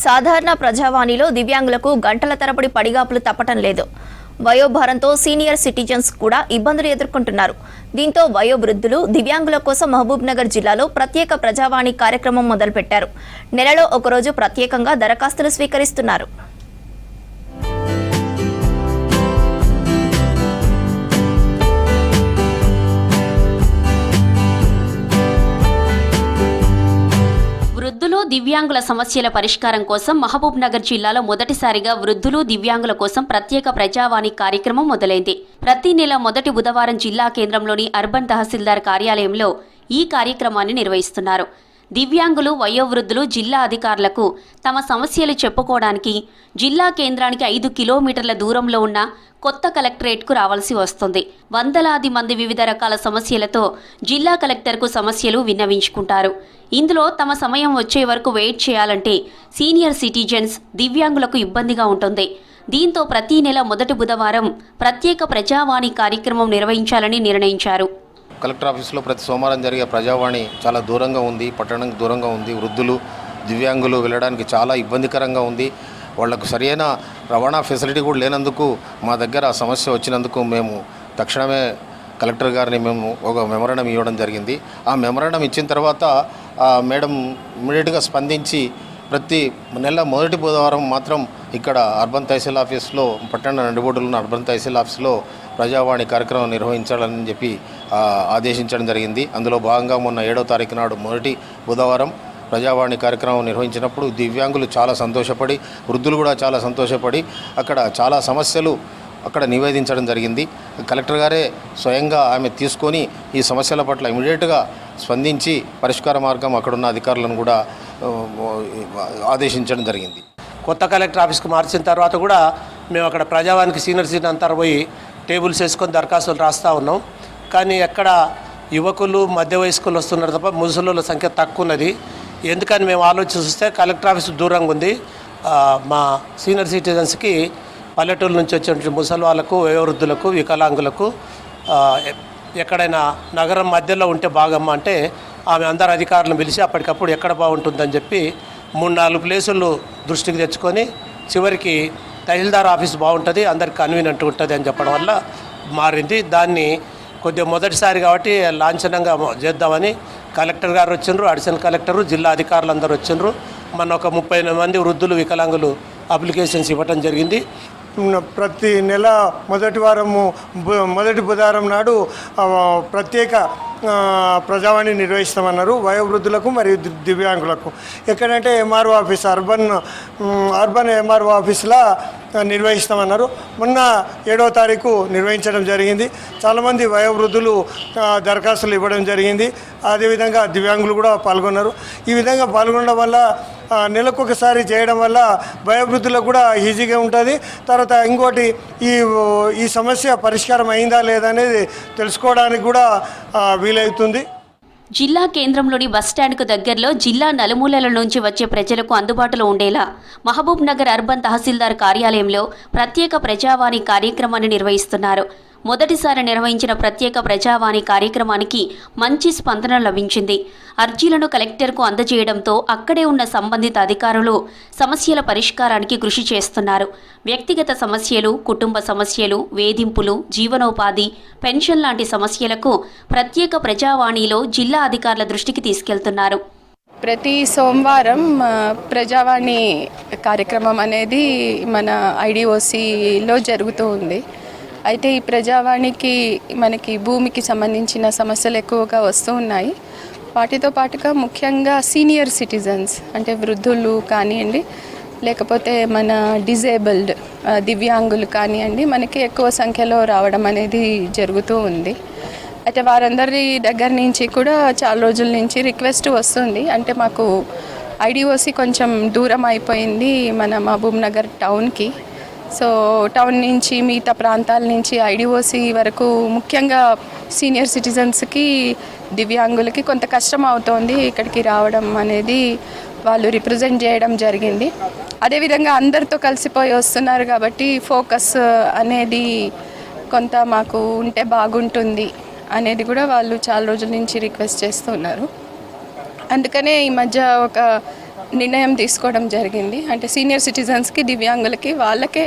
సాధారణ ప్రజావాణిలో దివ్యాంగులకు గంటల తరబడి పడిగాపులు తప్పటం లేదు. వయోభారంతో సీనియర్ సిటిజన్స్ కూడా ఇబ్బందులు ఎదుర్కొంటున్నారు. దీంతో వయోవృద్ధులు, దివ్యాంగుల కోసం మహబూబ్నగర్ జిల్లాలో ప్రత్యేక ప్రజావాణి కార్యక్రమం మొదలుపెట్టారు. నెలలో ఒకరోజు ప్రత్యేకంగా దరఖాస్తులు స్వీకరిస్తున్నారు. వృద్ధులు, దివ్యాంగుల సమస్యల పరిష్కారం కోసం మహబూబ్నగర్ జిల్లాలో మొదటిసారిగా వృద్ధులు, దివ్యాంగుల కోసం ప్రత్యేక ప్రజావాణి కార్యక్రమం మొదలైంది. ప్రతి నెల మొదటి బుధవారం జిల్లా కేంద్రంలోని అర్బన్ తహసీల్దార్ కార్యాలయంలో ఈ కార్యక్రమాన్ని నిర్వహిస్తున్నారు. దివ్యాంగులు, వయోవృద్ధులు జిల్లా అధికారులకు తమ సమస్యలు చెప్పుకోవడానికి జిల్లా కేంద్రానికి 5 కిలోమీటర్ల దూరంలో ఉన్న కొత్త కలెక్టరేట్కు రావాల్సి వస్తుంది. వందలాది మంది వివిధ రకాల సమస్యలతో జిల్లా కలెక్టర్కు సమస్యలు విన్నవించుకుంటారు. ఇందులో తమ సమయం వచ్చే వరకు వెయిట్ చేయాలంటే సీనియర్ సిటిజన్స్, దివ్యాంగులకు ఇబ్బందిగా ఉంటుంది. దీంతో ప్రతి నెల మొదటి బుధవారం ప్రత్యేక ప్రజావాణి కార్యక్రమం నిర్వహించాలని నిర్ణయించారు. కలెక్టర్ ఆఫీస్లో ప్రతి సోమవారం జరిగే ప్రజావాణి చాలా దూరంగా ఉంది, పట్టణానికి దూరంగా ఉంది. వృద్ధులు, దివ్యాంగులు వెళ్ళడానికి చాలా ఇబ్బందికరంగా ఉంది. వాళ్లకు సరైన రవాణా ఫెసిలిటీ కూడా లేనందుకు మా దగ్గర సమస్య వచ్చినందుకు మేము తక్షణమే కలెక్టర్ గారిని మేము ఒక మెమరాండం ఇవ్వడం జరిగింది. ఆ మెమరాండం ఇచ్చిన తర్వాత మేడం ఇమీడియట్గా స్పందించి ప్రతి నెల మొదటి బుధవారం మాత్రం ఇక్కడ అర్బన్ తహసీల్ ఆఫీస్లో, పట్టణ నడిబొడ్డులో ఉన్న అర్బన్ తహసీల్ ఆఫీస్లో ప్రజావాణి కార్యక్రమం నిర్వహించాలని చెప్పి ఆదేశించడం జరిగింది. అందులో భాగంగా మొన్న 7వ తారీఖు నాడు మొదటి బుధవారం ప్రజావాణి కార్యక్రమం నిర్వహించినప్పుడు దివ్యాంగులు చాలా సంతోషపడి, వృద్ధులు కూడా చాలా సంతోషపడి అక్కడ చాలా సమస్యలు అక్కడ నివేదించడం జరిగింది. కలెక్టర్ గారే స్వయంగా ఆమె తీసుకొని ఈ సమస్యల పట్ల ఇమీడియట్గా స్పందించి పరిష్కార మార్గం అక్కడున్న అధికారులను కూడా ఆదేశించడం జరిగింది. కొత్త కలెక్టర్ ఆఫీస్కి మార్చిన తర్వాత కూడా మేము అక్కడ ప్రజావానికి సీనియర్ సిటిజన్ అంతా పోయి టేబుల్స్ వేసుకొని దరఖాస్తులు రాస్తూ ఉన్నాం. కానీ ఎక్కడ యువకులు, మధ్య వయస్కులు వస్తున్నారు తప్ప ముసలుల సంఖ్య తక్కువ ఉన్నది. ఎందుకని మేము ఆలోచిస్తే కలెక్టర్ ఆఫీస్ దూరంగా ఉంది. మా సీనియర్ సిటిజన్స్కి పల్లెటూరు నుంచి వచ్చే ముసలి వాళ్ళకు, వయోవృద్ధులకు, వికలాంగులకు ఎక్కడైనా నగరం మధ్యలో ఉంటే బాగమ్మా అంటే ఆమె అందరు అధికారులను పిలిచి అప్పటికప్పుడు ఎక్కడ బాగుంటుందని చెప్పి 3-4 ప్లేసులు దృష్టికి తెచ్చుకొని చివరికి తహసీల్దార్ ఆఫీస్ బాగుంటుంది, అందరికి కన్వీనియంట్ ఉంటుంది అని చెప్పడం వల్ల మారింది. దాన్ని కొద్దిగా మొదటిసారి కాబట్టి లాంఛనంగా చేద్దామని కలెక్టర్ గారు వచ్చిండ్రు, అడిషనల్ కలెక్టరు, జిల్లా అధికారులు అందరూ వచ్చిండ్రు. మన ఒక 30 మంది వృద్ధులు, వికలాంగులు అప్లికేషన్స్ ఇవ్వడం జరిగింది. ప్రతి నెల మొదటి బుధవారం నాడు ప్రత్యేక ప్రజావాణి నిర్వహిస్తామన్నారు. వయోవృద్ధులకు మరియు దివ్యాంగులకు ఎక్కడంటే ఎంఆర్ఓ ఆఫీస్, అర్బన్ ఎంఆర్ఓ ఆఫీస్లో నిర్వహిస్తామన్నారు. మొన్న 7వ తారీఖు నిర్వహించడం జరిగింది. చాలామంది వయోవృద్ధులు దరఖాస్తులు ఇవ్వడం జరిగింది. అదేవిధంగా దివ్యాంగులు కూడా పాల్గొన్నారు. ఈ విధంగా పాల్గొనడం వల్ల నెలకొకసారి చేయడం వల్ల వయోవృద్ధులకు కూడా ఈజీగా ఉంటుంది. తర్వాత ఇంకోటి ఈ సమస్య పరిష్కారం అయిందా లేదా అనేది తెలుసుకోవడానికి కూడా వీలవుతుంది. జిల్లా కేంద్రంలోని బస్టాండ్కు దగ్గరలో జిల్లా నలుమూలల నుంచి వచ్చే ప్రజలకు అందుబాటులో ఉండేలా మహబూబ్నగర్ అర్బన్ తహసీల్దార్ కార్యాలయంలో ప్రత్యేక ప్రజావాణి కార్యక్రమాన్ని నిర్వహిస్తున్నారు. మొదటిసారి నిర్వహించిన ప్రత్యేక ప్రజావాణి కార్యక్రమానికి మంచి స్పందన లభించింది. అర్జీలను కలెక్టర్కు అందజేయడంతో అక్కడే ఉన్న సంబంధిత అధికారులు సమస్యల పరిష్కారానికి కృషి చేస్తున్నారు. వ్యక్తిగత సమస్యలు, కుటుంబ సమస్యలు, వేధింపులు, జీవనోపాధి, పెన్షన్ లాంటి సమస్యలకు ప్రత్యేక ప్రజావాణిలో జిల్లా అధికారుల దృష్టికి తీసుకెళ్తున్నారు. ప్రతి సోమవారం ప్రజావాణి కార్యక్రమం అనేది మన ఐడిఓసిలో జరుగుతూ ఉంది. అయితే ఈ ప్రజావాణికి మనకి భూమికి సంబంధించిన సమస్యలు ఎక్కువగా వస్తూ ఉన్నాయి. వాటితో పాటుగా ముఖ్యంగా సీనియర్ సిటిజన్స్ అంటే వృద్ధులు కానివ్వండి, లేకపోతే మన డిజేబుల్డ్ దివ్యాంగులు కానివ్వండి, మనకి ఎక్కువ సంఖ్యలో రావడం అనేది జరుగుతూ ఉంది. అయితే వారందరి దగ్గర నుంచి కూడా చాలా రోజుల నుంచి రిక్వెస్ట్ వస్తుంది. అంటే మాకు ఐడిఓసి కొంచెం దూరం అయిపోయింది మన మహబూబ్నగర్ టౌన్కి. సో టౌన్ నుంచి మిగతా ప్రాంతాల నుంచి ఐడిఓసి వరకు ముఖ్యంగా సీనియర్ సిటిజన్స్కి, దివ్యాంగులకి కొంత కష్టం అవుతోంది ఇక్కడికి రావడం అనేది వాళ్ళు రిప్రజెంట్ చేయడం జరిగింది. అదేవిధంగా అందరితో కలిసిపోయి వస్తున్నారు కాబట్టి ఫోకస్ అనేది కొంత మాకు ఉంటే బాగుంటుంది అనేది కూడా వాళ్ళు చాలా రోజుల నుంచి రిక్వెస్ట్ చేస్తున్నారు. అందుకనే ఈ మధ్య ఒక నిర్ణయం తీసుకోవడం జరిగింది. అంటే సీనియర్ సిటిజన్స్కి, దివ్యాంగులకి వాళ్ళకే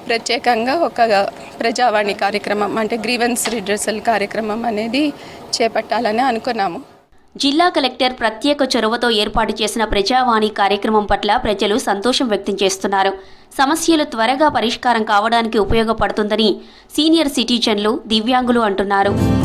ప్రత్యేకంగా ఒక ప్రజావాణి కార్యక్రమం అంటే గ్రీవెన్స్ రిడ్రెసల్ కార్యక్రమం అనేది చేపట్టాలని అనుకున్నాము. జిల్లా కలెక్టర్ ప్రత్యేక చొరవతో ఏర్పాటు చేసిన ప్రజావాణి కార్యక్రమం పట్ల ప్రజలు సంతోషం వ్యక్తం చేస్తున్నారు. సమస్యలు త్వరగా పరిష్కారం కావడానికి ఉపయోగపడుతుందని సీనియర్ సిటిజన్లు, దివ్యాంగులు అంటున్నారు.